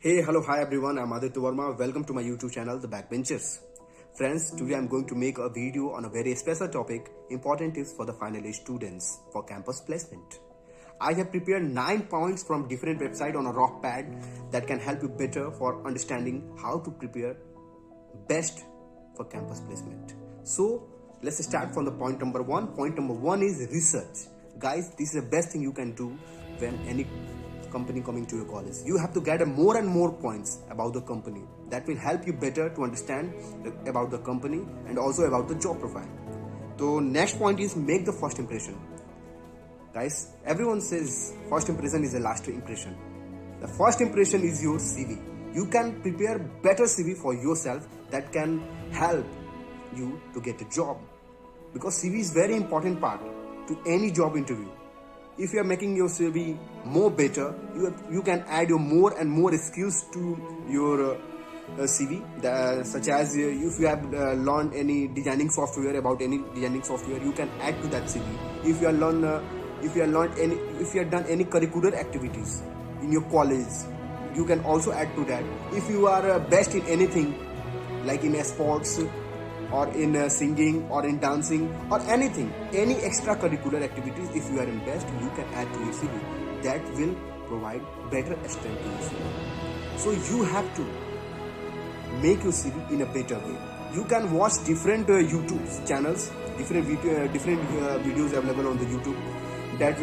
Hey, hello, hi everyone. I'm Aditya Verma. Welcome to my YouTube channel, The Backbenchers. Friends, today I'm going to make a video on a very special topic, important tips for the final year students for campus placement. I have prepared 9 points from different websites on a rock pad that can help you better for understanding how to prepare best for campus placement. So let's start from the point number 1. Point number 1 is research. Guys, this is the best thing you can do when any company coming to your college. You have to gather more and more points about the company. That will help you better to understand about the company and also about the job profile. So next point is make the first impression. Guys, everyone says first impression is the last impression. The first impression is your CV. You can prepare better CV for yourself that can help you to get a job. Because CV is very important part to any job interview. If you are making your CV more better, you can add your more and more skills to your CV, such as if you have learned any designing software, you can add to that CV. If you have done any curricular activities in your college, you can also add to that. If you are best in anything, like in sports or in singing or in dancing or anything, any extracurricular activities, if you are in best, you can add to your CV. That will provide better strength to your CV. So you have to make your CV in a better way. You can watch different YouTube channels, different videos available on the YouTube that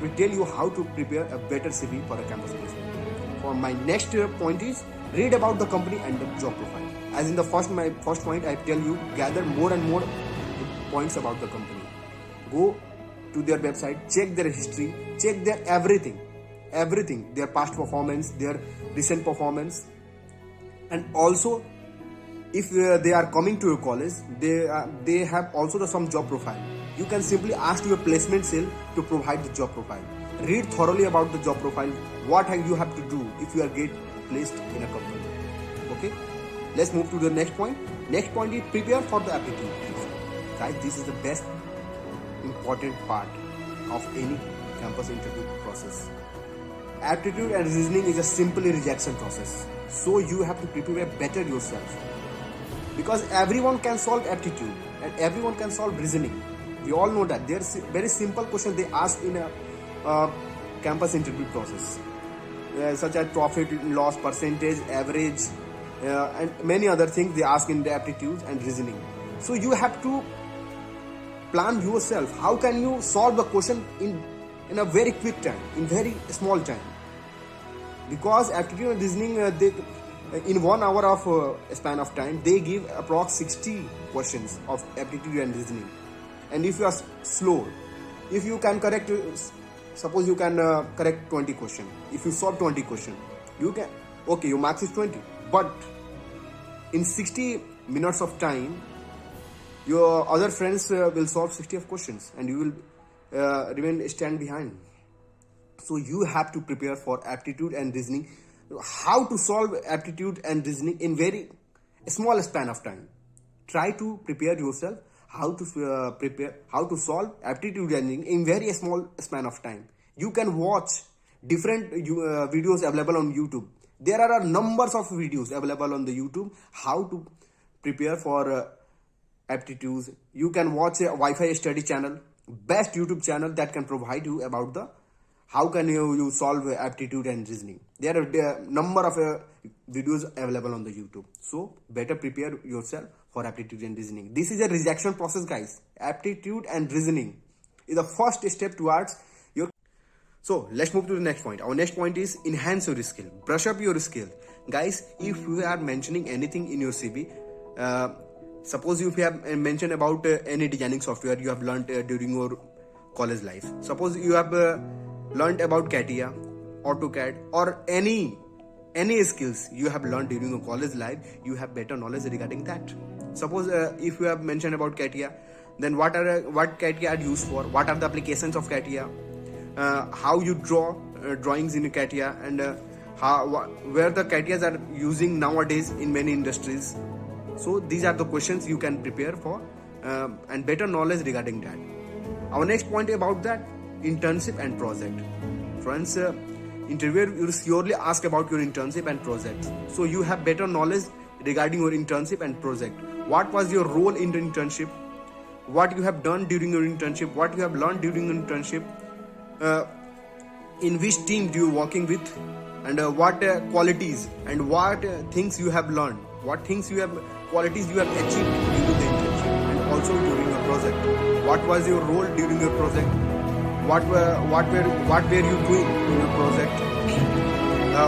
will tell you how to prepare a better CV for a campus placement. For my next point is read about the company and the job profile. As in my first point, I tell you, gather more and more points about the company. Go to their website, check their history, check their everything, their past performance, their recent performance, and also if they are coming to your college, they have also some job profile. You can simply ask your placement cell to provide the job profile. Read thoroughly about the job profile, what you have to do if you are get placed in a company. Okay. Let's move to the next point. Next point is prepare for the aptitude. Guys, this is the best important part of any campus interview process. Aptitude and reasoning is a simple rejection process. So you have to prepare better yourself. Because everyone can solve aptitude and everyone can solve reasoning. We all know that. There's very simple questions they ask in a campus interview process. Such as profit, loss, percentage, average, and many other things they ask in the aptitude and reasoning. So you have to plan yourself. How can you solve the question in a very quick time, in very small time? Because aptitude and reasoning, in 1 hour of span of time, they give approx 60 questions of aptitude and reasoning. And if you are slow, if you can correct, suppose you can correct 20 questions. If you solve 20 questions, you can, okay, your marks is 20. But in 60 minutes of time, your other friends will solve 60 of questions and you will stand behind. So you have to prepare for aptitude and reasoning. How to solve aptitude and reasoning in very small span of time. Try to prepare yourself how to solve aptitude and reasoning in very small span of time. You can watch different videos available on YouTube. There are numbers of videos available on the YouTube how to prepare for aptitudes. You can watch a Wi-Fi study channel, best YouTube channel that can provide you about the how can you solve aptitude and reasoning. There are a number of videos available on the YouTube. So better prepare yourself for aptitude and reasoning. This is a rejection process, guys. Aptitude and reasoning is the first step towards your. So let's move to the next point. Our next point is enhance your skill. Brush up your skill. Guys, if you are mentioning anything in your CV, suppose if you have mentioned about any designing software you have learned during your college life. Suppose you have learned about CATIA, AutoCAD, or any skills you have learned during your college life, you have better knowledge regarding that. Suppose if you have mentioned about CATIA, then what CATIA are used for, what are the applications of CATIA, how you draw drawings in CATIA, and where the CATIAs are using nowadays in many industries. So these are the questions you can prepare for and better knowledge regarding that. Our next point about that, internship and project. Friends, interviewer will surely ask about your internship and projects. So you have better knowledge regarding your internship and project. What was your role in the internship? What you have done during your internship? What you have learned during your internship? In which team do you working with? And what qualities and what things you have learned? What things you have qualities you have achieved during the internship and also during your project? What was your role during your project? What were you doing in your project?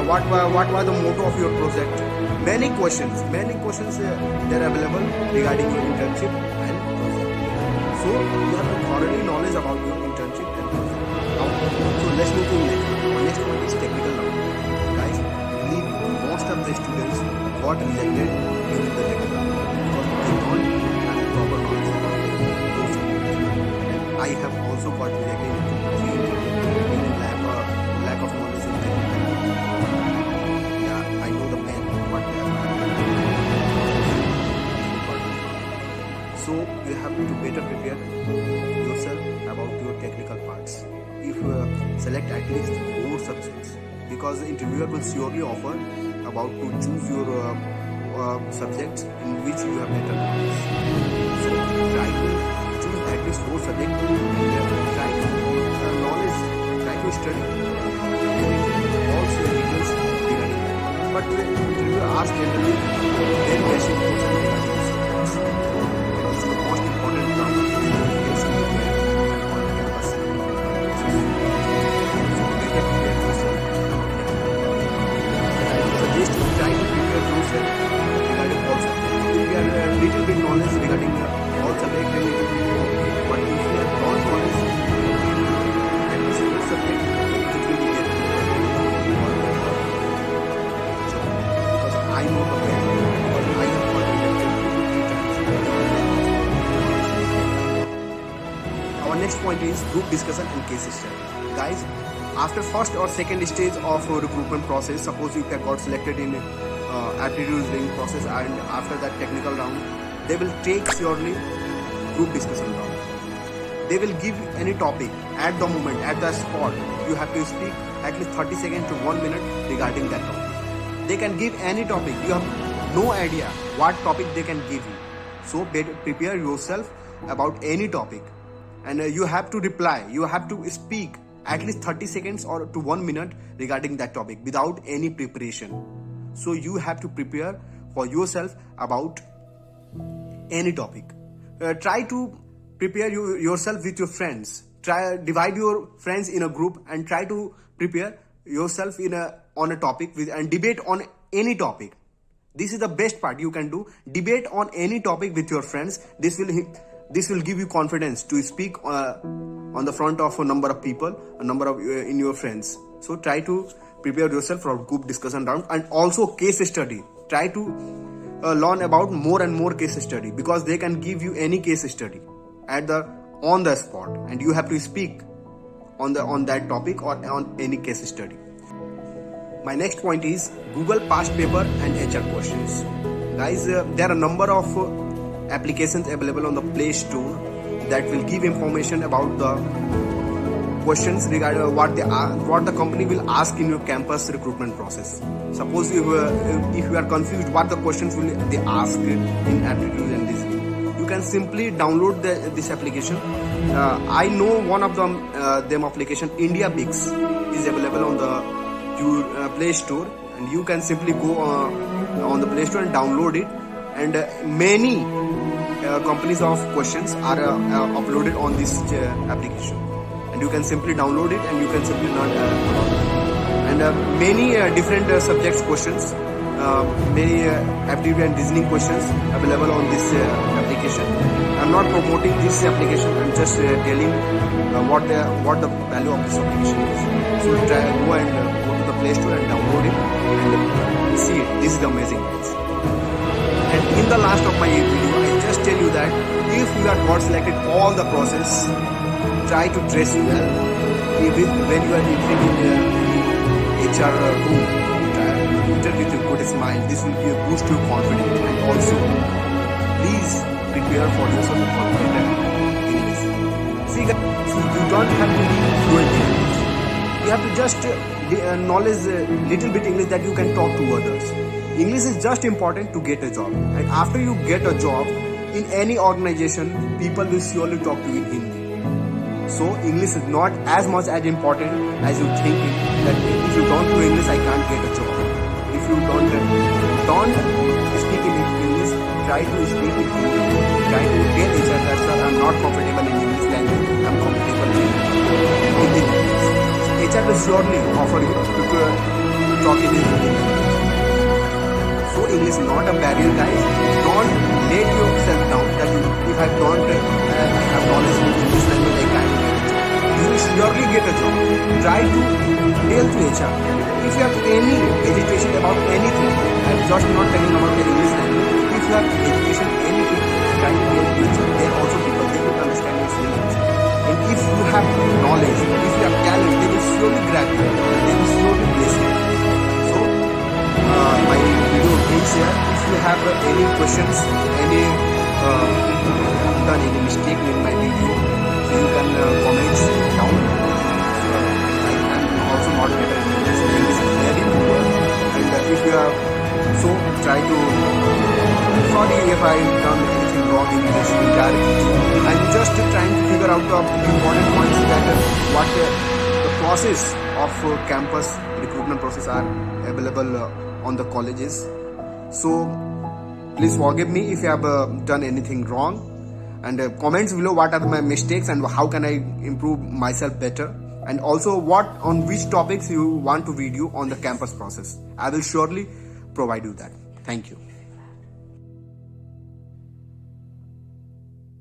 What was the motto of your project? Many questions they are available regarding your internship and project. So you have to thoroughly knowledge about your internship and project. Now, so let's move to next one is technical round. Guys, believe most of the students got rejected during the technical round because they don't have proper knowledge about those subjects. I have also got rejected due to lack of knowledge in technical. Yeah, I know the pain what they have. So you have to better prepare yourself about your technical parts. If select at least 4 subjects, because the interviewer will surely offer about to choose your subjects in which you have better knowledge. So try to choose at least 4 subjects and try to knowledge, try to study all details regarding that. But the interviewer asks generally very basic questions regarding the subjects. This is the most important round you can see there on the campus. Suggest you try to prepare yourself regarding all subjects. If you have a little bit knowledge regarding all subjects, then it will be okay. But if you have not knowledge, at least one subject, it will be there. Because I know the way, because I have got rejected 2-3 times. Our next point is group discussion and case study. Guys, after first or second stage of recruitment process, suppose you have got selected in aptitude reading process, and after that technical round, they will take surely group discussion round. They will give any topic at the moment, at the spot. You have to speak at least 30 seconds to 1 minute regarding that topic. They can give any topic. You have no idea what topic they can give you. So prepare yourself about any topic, and you have to reply. You have to speak at least 30 seconds or to 1 minute regarding that topic without any preparation. So you have to prepare for yourself about any topic. Try to prepare yourself with your friends. Divide your friends in a group and try to prepare yourself on a topic and debate on any topic. This is the best part you can do. Debate on any topic with your friends. This will give you confidence to speak on the front of a number of people, a number of in your friends. So try to prepare yourself for group discussion round, and also case study. Try to learn about more and more case study, because they can give you any case study on the spot, and you have to speak on that topic or on any case study. My next point is Google past paper and HR questions. Guys, there are a number of applications available on the Play Store that will give information about the questions regarding what the company will ask in your campus recruitment process. Suppose if you are confused what the questions will they ask in aptitude and this, you can simply download this application. I know one of them application, India Bix, is available on the Play Store, and you can simply go on the Play Store and download it. And many companies of questions are uploaded on this application, and you can simply download it and you can simply learn about it. And many different subjects questions, many aptitude and reasoning questions available on this application. I'm not promoting this application, I'm just telling what the value of this application is. So go to the Play Store and download it and see it. This is amazing, guys. And in the last of my video, I just tell you that if you are got selected all the process, try to dress well. When you are entering in HR room, enter with a good smile. This will give a boost to your confidence. And also, please prepare for yourself for better English. See, you don't have to be fluent in English. You have to just knowledge, little bit English that you can talk to others. English is just important to get a job. And after you get a job, in any organization, people will surely talk to you in Hindi. So English is not as much as important as you think that if you don't know English, I can't get a job. If you don't speak in English, try to speak in Hindi. Try to tell each other that sir, I'm not comfortable in English language. I'm comfortable in Hindi language. HR will surely offer you to talk in Hindi language. So English is not a barrier, guys. Don't let yourself down that if I don't have knowledge in English language, I can't get a job. You will surely get a job. Try to tell to HR. If you have any hesitation about anything, I'm just not telling about the English language. If you have hesitation anything, try to tell to HR. They are also people, they will understand your feelings. And if you have knowledge, if you have talent, they will surely grab you. They will surely bless you. So, my video ends here. If you have any questions, any done any mistake in my video, so you can comment down. I am also moderator in English. English is very poor. And if you have, so try to, sorry if I have done anything wrong in this entire video. I'm just trying to figure out the important points that what the process of campus recruitment process are available on the colleges. So please forgive me if you have done anything wrong, and comments below what are my mistakes and how can I improve myself better, and also what on which topics you want to video on the campus process. I will surely provide you that. Thank you.